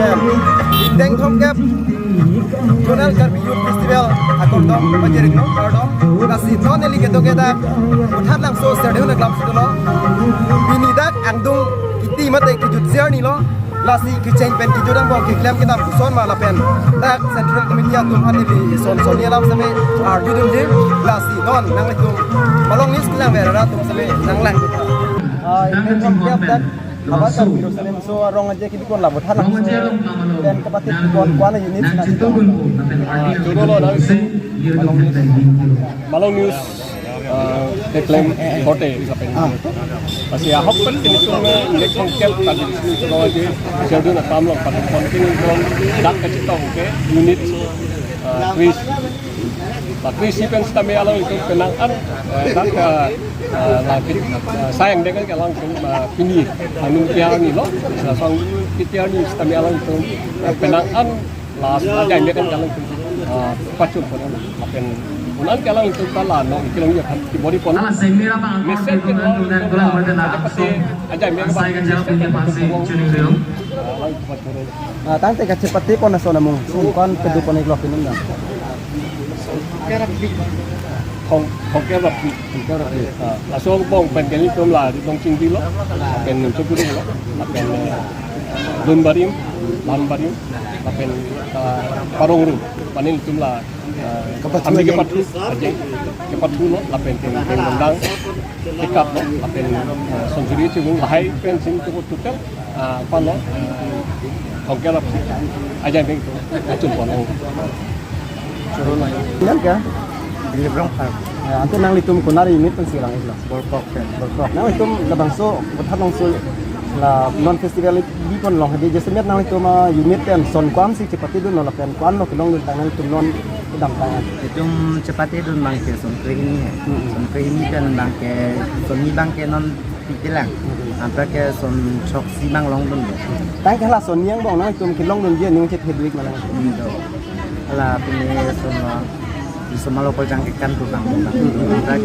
Lapen Indeng Thongkep Jonal Karbi Youth Festival Akordong Pajerik no Kardong Kasi non eli keto kita Uthat lang so serdeun naglam sudo Binidak angdung kiti mate kijut zer ni lo Lasi kiceng pen kijudang bong kiklem kita puson ma Lapen Tak Central Committee atum anili son ni alam same arjudum je lasi non nang itu malong nis kilang berada tum same nang lang Indeng Thongkep tak Abad Jerusalem so arong aja kita kon labot halang so dan kapatid kon kuana unit na dito. Tulo na ito Malong News declaim kote sa Pilipinas. Kasi ahok pa din ito na election camp tadi dito na aja siyado na tamlong pati konting kon dak kacitong ke unit quiz. Tapi sequence kami alam itu kenangan dak lapit sayang dengan kalau pini anu tiang ni loh sang tiang ni kami alam itu kenangan las aja dia kan kalau pacu pun akan unan kalau itu kalah no kalau ya di body pon message itu aja mereka tante kacipati pon na so namong kon pedu pon iklok pinunda Hongkera langsung bong pengen itu lah di tong cinggi lo, pengen cukup lo, pengen lun barim, pengen parong ru, panen itu lah, ambil kepatu aja, kepatu lo, pengen mendang, tikap lo, pengen sendiri cuma lahai pengen cukup tukel, apa lo, hongkera aja yang itu, acun panong. Yan ka? Librang ka. Ante nang litum kunari unit pun silang isla. Borkok. Nang litum labangso butat langso la non festival di pon long hadi jesemet nang litum unit pen son kwam si cepati dun la pen kwan no kilong dun tangan litum non idam tangan. Itum cepati dun bangke son ini kan bangke son ni bangke non pikilang. Apa ke son chok si bang long dun. Tai kala son yang bong nang litum kilong dun je ning cet hedwig mana. Ala pini semua lokal jangkikan tuh bang,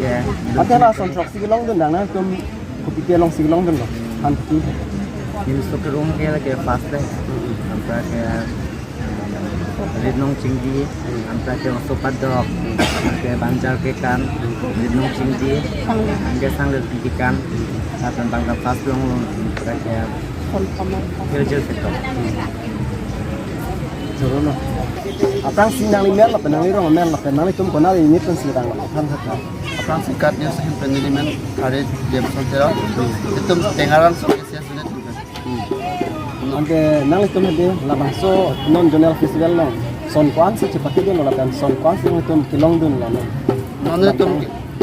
ya. Ate lah son chok sigilong dun dang na tum kupiti long sigilong dun lo. Anti. Ini suka rumah kayak lagi fast deh, apa kayak lidnong cinggi, apa kayak sopat dok, kayak banjar kekan, lidnong cinggi, kayak sangat pikikan, atau bangka fast dong, kayak kerja setok. Jorono. Apang sinang limer la penang lirong men la penang litum konari ini pun sirang la kan hata. Apang sikatnya sih penilimen kare dia pesantera itu tengaran sukses sudah juga. Ante nang litum de la bangso non jonel festival no. Son kwan si cepat itu la pen son kwan si litum kilong dun la no. Non itu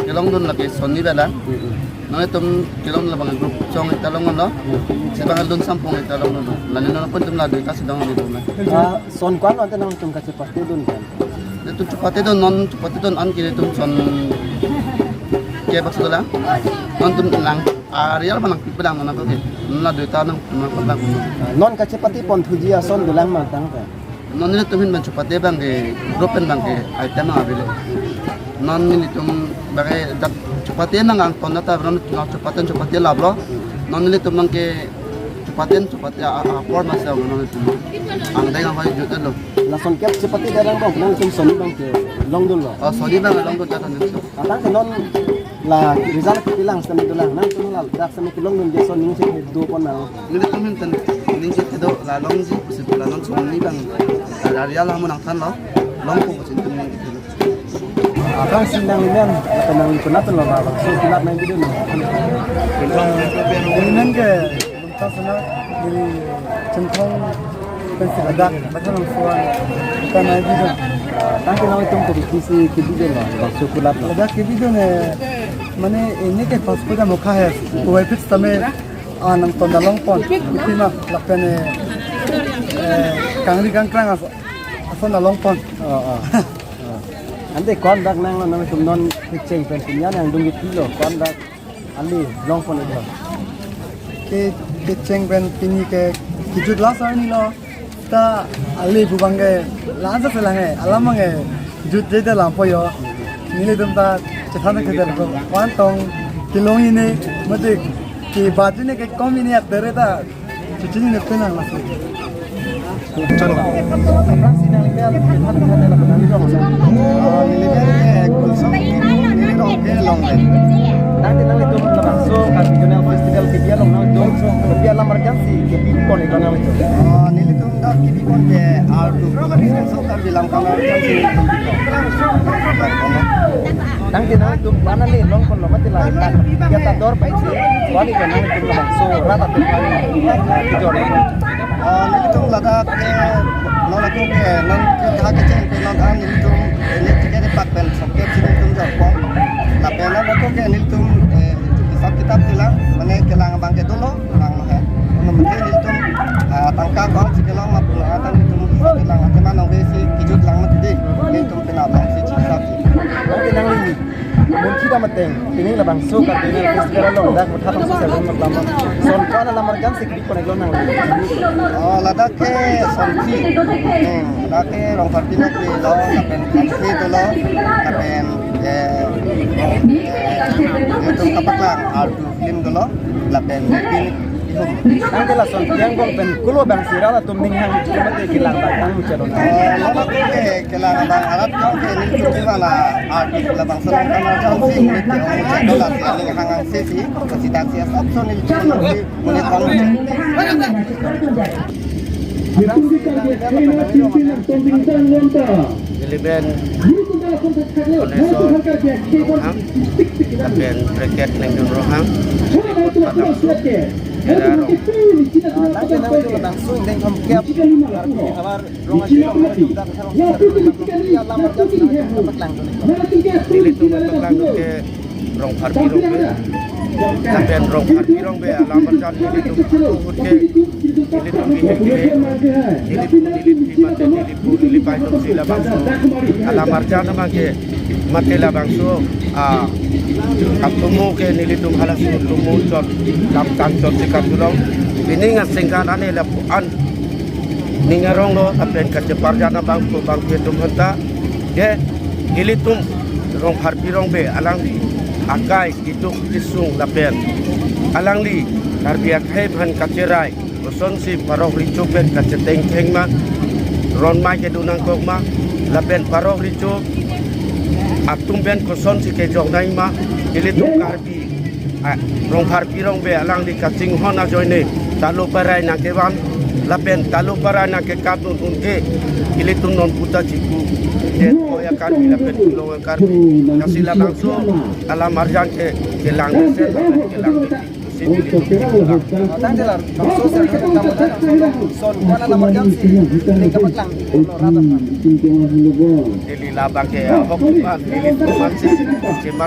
kilong dun lagi soni bela. Non itu kilong la bang grup song italong no. Sebang dun sampung italong no. Lain non pun tum la doi kas dong itu. Son kwan ante nang litum ka cepat dun kan. Itu cepat itu non cepat itu an kiri itu son kayak maksud lah. Non tum lang Arial manang pedang non apa ke. Non doi tanang pedang. Non ka cepat pon thujia son dulang mantang ka. Non ini tumin ban cepat bang ke grupen bang ke item abile. Non ini tum bagai dat cepatin nang ton data non cepatin lablo. Non ini tum nang ke cepatin apor masa non itu. Andai nang kau juta lo. La son kep cepat darang bang nang litum soni bang ke long dun lo. Oh sorry bang long dun jatan itu. Atang ke non la result pilang sami dulang nang tum la dak sami kilong dun je son ning se do pon nang. Ini tumin tan ini sih itu lalong sih pusat lalong soni bang. Arial lah menang tan lo. Long ko pusat tumin itu. Abang sinang limen penang lipunat lo la bang so kilat main video no. Limen ke luntas na dari centong pensi ada macam suan kan main video. Tangki nawi tum ko kisi ke video lo bang so kilat lo. ada ke video ne mane ini ke pas puja mukha hai वो फिक्स तमे आनंद तो नलोंग पन इतना लपने कांगरी कांगक्रांग असो नलोंग पन Ante kon dak nang nang tum non kiceng pen pinyan yang dungit kilo kon dak ali long pon itu. के चेंग पेन पिनी के किचुट लास आनी लो ता अली बुबंगे लांस से लंगे अलमंगे जुट जेते लांपो यो नीले तुम ता चथाने के दर को वन तोंग किलोंगी ने मते कि बाजू ने के कमी ने अतरे ता चिचिनी ने पेना लास Operasi nang lihat hati-hati lah penang dong. Nilibel kulsong nili rong ke long le. Nanti nang itu langsung kan regional festival dia long nang dong dia lamar jansi ke pipon itu nang itu. Nili tum dah kibi kon ke altu. So kan bilang kamar kan si Nanti nang itu mana nih long kon lo mati lah kan dia tak dor pai sih. Wani kan nang itu langsung rata tuh kan itu nili tum lada ke non aku ke non kita ke ceng ke non an nili tum nili tiga di pak pen soket sini tum jauh. La pena aku ke nili tum isap kitab bilang mana kelang bangke dulu lang he. Nomor nili tum tangka kau si kelang map atan nili tum isap bilang atan mana ngesi kijut lang mati di nili tum penabang si cisap. Nanti nang ini mungkin dah mateng ini lah bang so kan ini festival long dah berkat langsung saya belum lama son kana lamar jansi ke pipon itu nang lada ke sonci lada ke rong partina ke lo kapen kansi tu lo kapen itu kapak lang altu film tu lo lapen pin nanti lah son yang gol pen kulo bang sira lah tumning hang cuma mati kilang batang muncul lada ke kelang bang alat kau ke ni tu cuma lah altu lah bang senang kamar jansi ni tu orang tu lah si hangang sisi kasi taksi asap so ni cuma ni boleh kamu Niliben Konesor Rohang Lapen Breket Nengdun Rohang Padang Suk Kelarong nanti nang itu lah langsung deng kamkiap kabar rongan silo sudah sarong lamar jansi dapat lang Nilitu Matoklang ke Rong Parpirong Be Lapen Rong Parpirong Be Alamar Jan Nilitu Tukut ke Nilitu Bihek Nilitu Mate Nilitu Paitong Sila Bangso Alamar Jan nama ke Matela Bangso Kaptumu ke Nilitu Halasun Tumu Jot Kaptan Jot Sikatulong Bininga Singkanane Lapuan Ningarong lo Apen Kacepar Jana Bangso Bangso Tumhenta Ke Nilitum Rong Parpirong Be Alangli Akai Kituk Kisung Lapen Alangli Karbiak Hebhan Kacerai Kosonsi Paroh Ricupen Kaceteng Tengma Ron Mai Kedunang Kogma Lapen Paroh Ricu Atumben Kosonsi Kejong Naima Ilitum Karbi Rong Parpirong Be Alangli Kacing Hona Joine Talu Parai Nakewan Lapen Talu Parai Nakekatun Unke Ilitum Non Puta Ciku Koya Karbi Lapen Kulongan Karbi Kasila langsung Alam Arjan ke Lang Set ke Lang nanti lah langsung saya kamu son kana lamar jansi deng kapak lang rata Dili labang ke Hokman Dili Tumansi Cimat